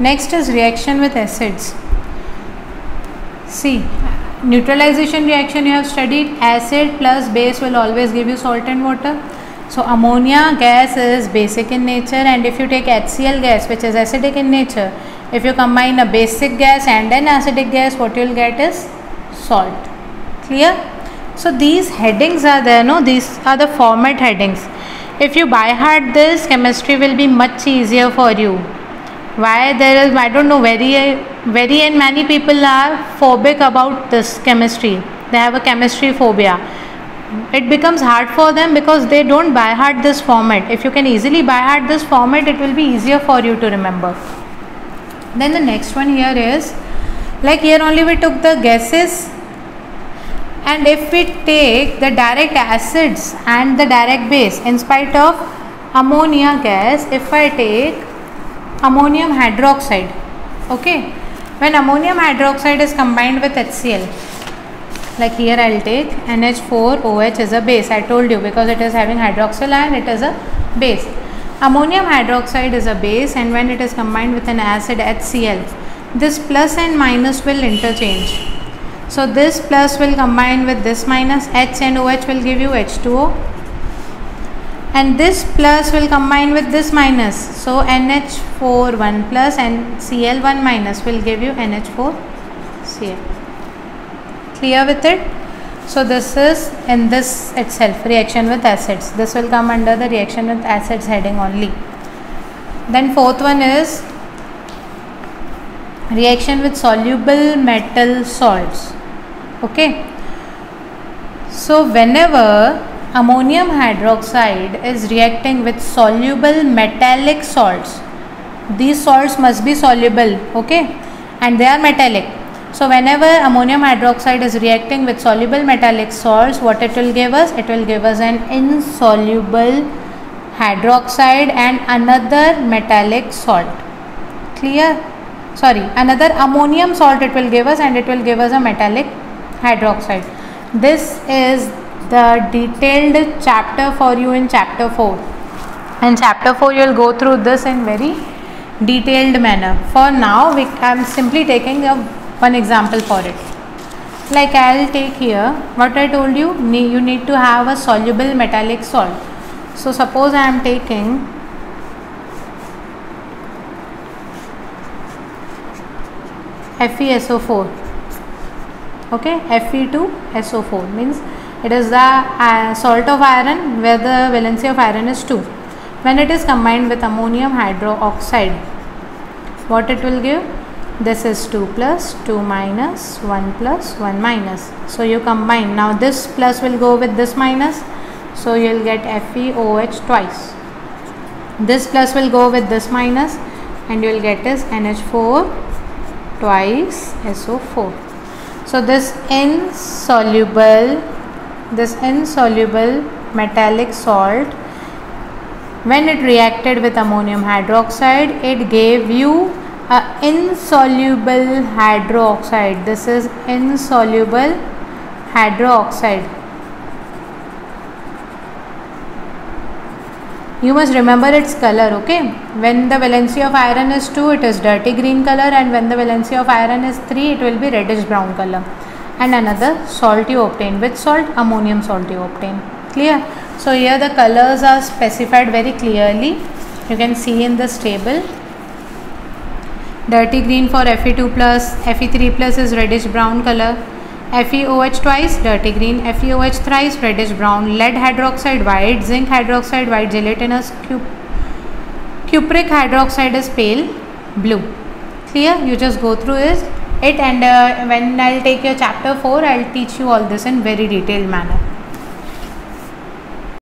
Next is reaction with acids. See, neutralization reaction you have studied, acid plus base will always give you salt and water. So ammonia gas is basic in nature, and if you take HCl gas which is acidic in nature, if you combine a basic gas and an acidic gas, what you will get is salt. Clear? So these headings are there, no? These are the format headings. If you by heart this, chemistry will be much easier for you. Why? There is, I don't know, very and many people are phobic about this chemistry. They have a chemistry phobia. It becomes hard for them because they don't by heart this format. If you can easily by heart this format, it will be easier for you to remember. Then the next one here is, like here only we took the gases, and if we take the direct acids and the direct base, in spite of ammonia gas, if I take ammonium hydroxide, okay, when ammonium hydroxide is combined with HCl, like here I will take NH4OH as a base. I told you because it is having hydroxyl ion, it is a base. Ammonium hydroxide is a base, and when it is combined with an acid HCl, this plus and minus will interchange. So this plus will combine with this minus, H and OH will give you H2O, and this plus will combine with this minus. So NH4 1 plus and Cl 1 minus will give you NH4Cl. Clear with it? So this is in this itself, reaction with acids. This will come under the reaction with acids heading only. Then fourth one is reaction with soluble metal salts. Okay. So whenever ammonium hydroxide is reacting with soluble metallic salts, these salts must be soluble, okay, and they are metallic. So whenever ammonium hydroxide is reacting with soluble metallic salts, what it will give us? It will give us an insoluble hydroxide and another metallic salt. Clear? Sorry, another ammonium salt it will give us, and it will give us a metallic hydroxide. This is the detailed chapter for you in chapter 4. In chapter 4 you will go through this in very detailed manner. For now I am simply taking one example for it. Like I will take here what I told you, you need to have a soluble metallic salt. So suppose I am taking FeSO4, okay, Fe2SO4 means it is the salt of iron where the valency of iron is 2. When it is combined with ammonium hydroxide, what it will give? This is 2 plus 2 minus 1 plus 1 minus. So you combine. Now this plus will go with this minus, so you will get FeOH twice. This plus will go with this minus, and you will get this NH4 twice SO4. So this insoluble metallic salt, when it reacted with ammonium hydroxide, it gave you insoluble hydroxide. This is insoluble hydroxide. You must remember its color, okay? When the valency of iron is 2, it is dirty green color, and when the valency of iron is 3, it will be reddish brown color. And another salt you obtain. Which salt? Ammonium salt you obtain. Clear? So here the colors are specified very clearly. You can see in this table. Dirty green for Fe2 plus, Fe3 plus is reddish brown color, FeOH twice dirty green, FeOH thrice reddish brown, lead hydroxide white, zinc hydroxide white, gelatinous, cupric hydroxide is pale blue. Clear? You just go through it, and when I will take your chapter 4, I will teach you all this in very detailed manner.